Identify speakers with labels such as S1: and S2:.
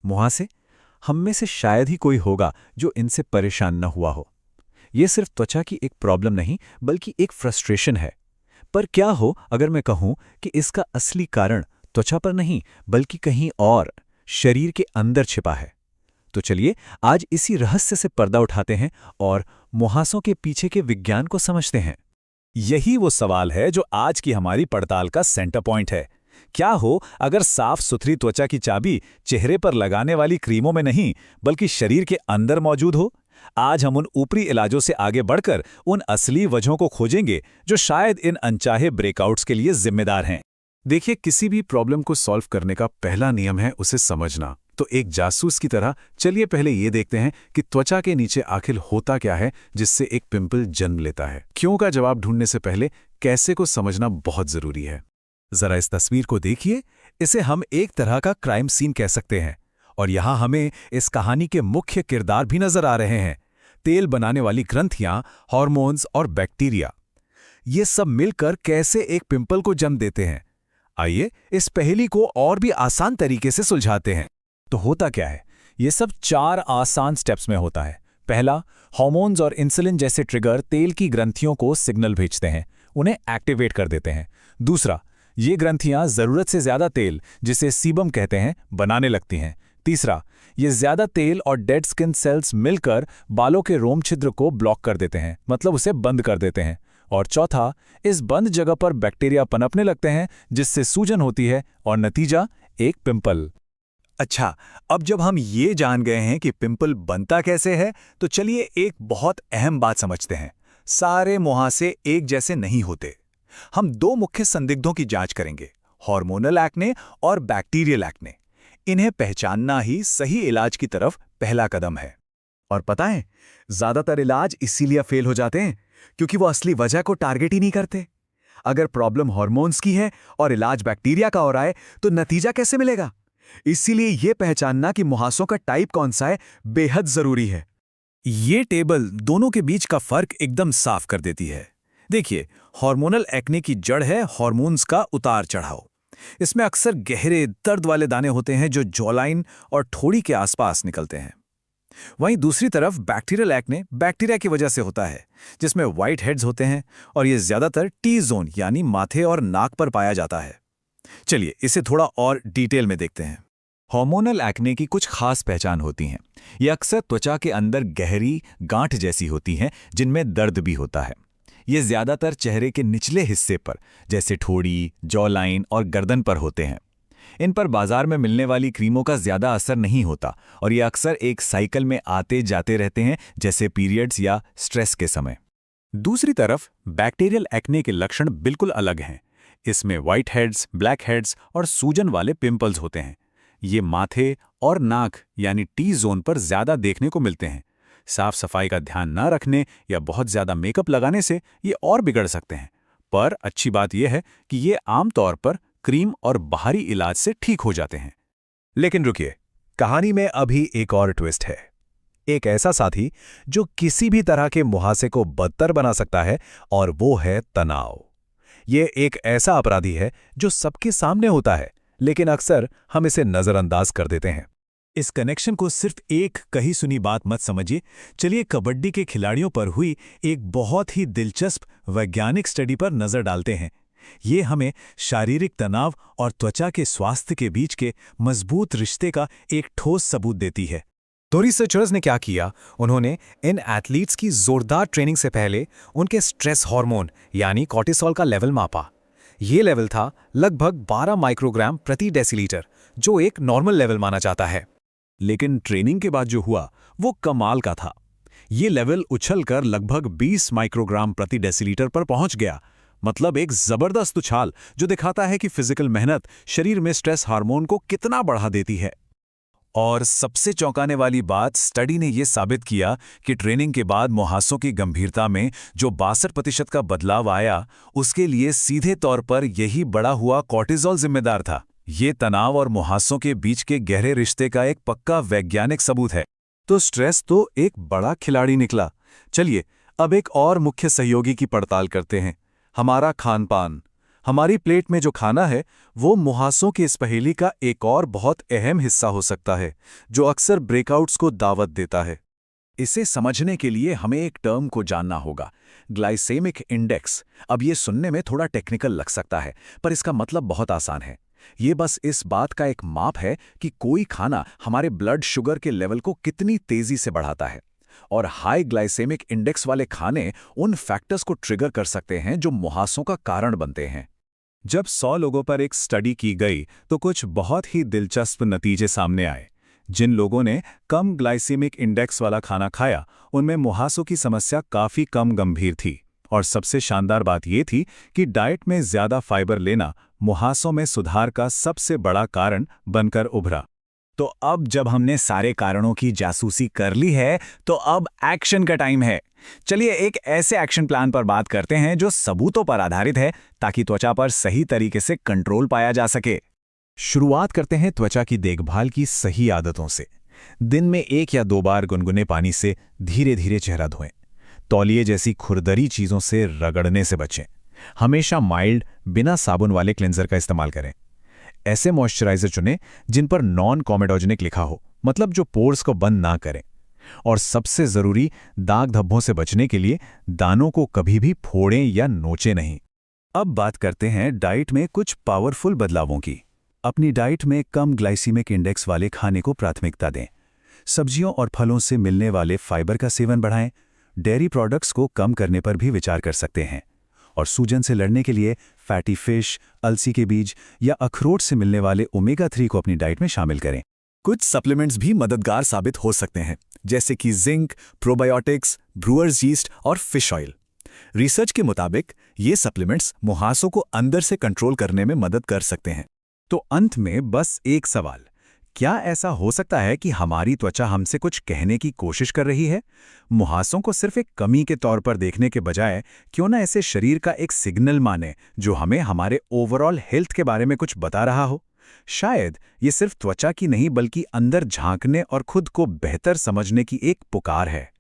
S1: मुहासे, हम में से शायद ही कोई होगा जो इनसे परेशान न हुआ हो। ये सिर्फ त्वचा की एक प्रॉब्लम नहीं, बल्कि एक फ्रस्ट्रेशन है। पर क्या हो अगर मैं कहूं कि इसका असली कारण त्वचा पर नहीं, बल्कि कहीं और, शरीर के अंदर छिपा है? तो चलिए आज इसी रहस्य से पर्दा उठाते हैं और मुहासों के पीछे के विज्ञान को समझते हैं।
S2: यही वो सवाल है जो आज की हमारी पड़ताल का सेंटर पॉइंट है। क्या हो अगर साफ सुथरी त्वचा की चाबी चेहरे पर लगाने वाली क्रीमों में नहीं, बल्कि शरीर के अंदर मौजूद हो? आज हम उन ऊपरी इलाजों से आगे बढ़कर उन असली वजहों को खोजेंगे जो शायद इन अनचाहे ब्रेकआउट्स के लिए जिम्मेदार हैं।
S3: देखिए, किसी भी प्रॉब्लम को सॉल्व करने का पहला नियम है उसे समझना। तो एक जासूस की तरह चलिए पहले ये देखते हैं कि त्वचा के नीचे आखिर होता क्या है जिससे एक पिंपल जन्म लेता है। क्यों का जवाब ढूंढने से पहले कैसे को समझना बहुत जरूरी है।
S2: जरा इस तस्वीर को देखिए। इसे हम एक तरह का क्राइम सीन कह सकते हैं। और यहां हमें इस कहानी के मुख्य किरदार भी नजर आ रहे हैं। तेल बनाने वाली ग्रंथियां, हार्मोन्स और बैक्टीरिया, ये सब मिलकर कैसे एक पिंपल को जन्म देते हैं। आइए इस पहेली को और भी आसान तरीके से सुलझाते हैं। तो होता क्या है? ये सब 4 आसान स्टेप्स में होता है। पहला, हार्मोन्स और इंसुलिन जैसे ट्रिगर तेल की ग्रंथियों को सिग्नल भेजते हैं, उन्हें एक्टिवेट कर देते हैं। दूसरा, ये ग्रंथियां जरूरत से ज्यादा तेल, जिसे सीबम कहते हैं, बनाने लगती हैं। तीसरा, ये ज्यादा तेल और डेड स्किन सेल्स मिलकर बालों के रोम छिद्र को ब्लॉक कर देते हैं, मतलब उसे बंद कर देते हैं। और चौथा, इस बंद जगह पर बैक्टीरिया पनपने लगते हैं, जिससे सूजन होती है और नतीजा एक पिंपल। अच्छा, अब जब हम ये जान गए हैं कि पिंपल बनता कैसे है, तो चलिए एक बहुत अहम बात समझते हैं। सारे मुहासे एक जैसे नहीं होते। हम 2 मुख्य संदिग्धों की जांच करेंगे, हार्मोनल एक्ने और बैक्टीरियल एक्ने। इन्हें पहचानना ही सही इलाज की तरफ पहला कदम है। और पता है, ज्यादातर इलाज इसीलिए फेल हो जाते हैं क्योंकि वो असली वजह को टारगेट ही नहीं करते। अगर प्रॉब्लम हार्मोन्स की है और इलाज बैक्टीरिया का हो रहा है, तो नतीजा कैसे मिलेगा? इसीलिए यह पहचानना कि मुहासों का टाइप कौन सा है बेहद जरूरी है। ये टेबल दोनों के बीच का फर्क एकदम साफ कर देती है। देखिए, हार्मोनल एक्ने की जड़ है हार्मोन्स का उतार चढ़ाव। इसमें अक्सर गहरे दर्द वाले दाने होते हैं जो जॉलाइन और ठोड़ी के आसपास निकलते हैं। वहीं दूसरी तरफ बैक्टीरियल एक्ने बैक्टीरिया की वजह से होता है, जिसमें व्हाइट हेड्स होते हैं और ये ज्यादातर टी जोन यानी माथे और नाक पर पाया जाता है। चलिए इसे थोड़ा और डिटेल में देखते हैं। हार्मोनल एक्ने की कुछ खास पहचान होती हैं। ये अक्सर त्वचा के अंदर गहरी गांठ जैसी होती हैं, जिनमें दर्द भी होता है। ये ज्यादातर चेहरे के निचले हिस्से पर, जैसे ठोड़ी, जॉ लाइन और गर्दन पर होते हैं। इन पर बाजार में मिलने वाली क्रीमों का ज्यादा असर नहीं होता और ये अक्सर एक साइकिल में आते जाते रहते हैं, जैसे पीरियड्स या स्ट्रेस के समय। दूसरी तरफ बैक्टीरियल एक्ने के लक्षण बिल्कुल अलग हैं। इसमें व्हाइट हेड्स, ब्लैक हेड्स और सूजन वाले पिंपल्स होते हैं। ये माथे और नाक यानी टी जोन पर ज्यादा देखने को मिलते हैं। साफ सफाई का ध्यान न रखने या बहुत ज्यादा मेकअप लगाने से ये और बिगड़ सकते हैं। पर अच्छी बात यह है कि ये आमतौर पर क्रीम और बाहरी इलाज से ठीक हो जाते हैं। लेकिन रुकिए, कहानी में अभी एक और ट्विस्ट है। एक ऐसा साथी जो किसी भी तरह के मुहासे को बदतर बना सकता है, और वो है तनाव। ये एक ऐसा अपराधी है जो सबके सामने होता है, लेकिन अक्सर हम इसे नजरअंदाज कर देते हैं। इस कनेक्शन को सिर्फ एक कही सुनी बात मत समझिए। चलिए कबड्डी के खिलाड़ियों पर हुई एक बहुत ही दिलचस्प वैज्ञानिक स्टडी पर नजर डालते हैं। ये हमें शारीरिक तनाव और त्वचा के स्वास्थ्य के बीच के मजबूत रिश्ते का एक ठोस सबूत देती है। तो रिसर्चर्स ने क्या किया, उन्होंने इन एथलीट्स की जोरदार ट्रेनिंग से पहले उनके स्ट्रेस हार्मोन यानी कॉर्टिसोल का लेवल मापा। ये लेवल था लगभग 12 माइक्रोग्राम प्रति डेसीलीटर, जो एक नॉर्मल लेवल माना जाता है। लेकिन ट्रेनिंग के बाद जो हुआ वो कमाल का था। ये लेवल उछलकर लगभग 20 माइक्रोग्राम प्रति डेसीलीटर पर पहुंच गया। मतलब एक जबरदस्त उछाल जो दिखाता है कि फिजिकल मेहनत शरीर में स्ट्रेस हार्मोन को कितना बढ़ा देती है। और सबसे चौंकाने वाली बात, स्टडी ने यह साबित किया कि ट्रेनिंग के बाद मुहासों की गंभीरता में जो 62% का बदलाव आया, उसके लिए सीधे तौर पर यही बढ़ा हुआ कॉर्टिसोल जिम्मेदार था। ये तनाव और मुहासों के बीच के गहरे रिश्ते का एक पक्का वैज्ञानिक सबूत है। तो स्ट्रेस तो एक बड़ा खिलाड़ी निकला। चलिए अब एक और मुख्य सहयोगी की पड़ताल करते हैं, हमारा खान पान।
S3: हमारी प्लेट में जो खाना है वो मुहासों की इस पहेली का एक और बहुत अहम हिस्सा हो सकता है, जो अक्सर ब्रेकआउट्स को दावत देता है।
S2: इसे समझने के लिए हमें एक टर्म को जानना होगा, ग्लाइसेमिक इंडेक्स। अब ये सुनने में थोड़ा टेक्निकल लग सकता है, पर इसका मतलब बहुत आसान है। ये बस इस बात का एक माप है कि कोई खाना हमारे ब्लड शुगर के लेवल को कितनी तेजी से बढ़ाता है। और हाई ग्लाइसेमिक इंडेक्स वाले खाने उन फैक्टर्स को ट्रिगर कर सकते हैं जो मुहासों का कारण बनते हैं।
S3: जब 100 लोगों पर एक स्टडी की गई तो कुछ बहुत ही दिलचस्प नतीजे सामने आए। जिन लोगों ने कम ग्लाइसेमिक इंडेक्स वाला खाना खाया, उनमें मुहासों की समस्या काफ़ी कम गंभीर थी। और सबसे शानदार बात यह थी कि डाइट में ज़्यादा फाइबर लेना मुहासों में सुधार का सबसे बड़ा कारण बनकर उभरा।
S2: तो अब जब हमने सारे कारणों की जासूसी कर ली है, तो अब एक्शन का टाइम है। चलिए एक ऐसे एक्शन प्लान पर बात करते हैं जो सबूतों पर आधारित है, ताकि त्वचा पर सही तरीके से कंट्रोल पाया जा सके। शुरुआत करते हैं त्वचा की देखभाल की सही आदतों से। दिन में 1 या 2 बार गुनगुने पानी से धीरे धीरे चेहरा धोएं। तौलिए जैसी खुरदरी चीज़ों से रगड़ने से बचें। हमेशा माइल्ड, बिना साबुन वाले क्लेंजर का इस्तेमाल करें। ऐसे मॉइस्चराइजर चुनें जिन पर नॉन कॉमेडोजेनिक लिखा हो, मतलब जो पोर्स को बंद ना करें। और सबसे ज़रूरी, दाग धब्बों से बचने के लिए दानों को कभी भी फोड़ें या नोचें नहीं।
S3: अब बात करते हैं डाइट में कुछ पावरफुल बदलावों की। अपनी डाइट में कम ग्लाइसीमिक इंडेक्स वाले खाने को प्राथमिकता दें। सब्जियों और फलों से मिलने वाले फाइबर का सेवन बढ़ाएं। डेयरी प्रोडक्ट्स को कम करने पर भी विचार कर सकते हैं। और सूजन से लड़ने के लिए फैटी फिश, अलसी के बीज या अखरोट से मिलने वाले ओमेगा 3 को अपनी डाइट में शामिल करें।
S2: कुछ सप्लीमेंट्स भी मददगार साबित हो सकते हैं, जैसे कि जिंक, प्रोबायोटिक्स, ब्रूअर्स यीस्ट और फिश ऑयल। रिसर्च के मुताबिक ये सप्लीमेंट्स मुहासों को अंदर से कंट्रोल करने में मदद कर सकते हैं।
S3: तो अंत में बस एक सवाल, क्या ऐसा हो सकता है कि हमारी त्वचा हमसे कुछ कहने की कोशिश कर रही है? मुहासों को सिर्फ एक कमी के तौर पर देखने के बजाय क्यों ना ऐसे शरीर का एक सिग्नल माने जो हमें हमारे ओवरऑल हेल्थ के बारे में कुछ बता रहा हो? शायद ये सिर्फ त्वचा की नहीं, बल्कि अंदर झांकने और खुद को बेहतर समझने की एक पुकार है।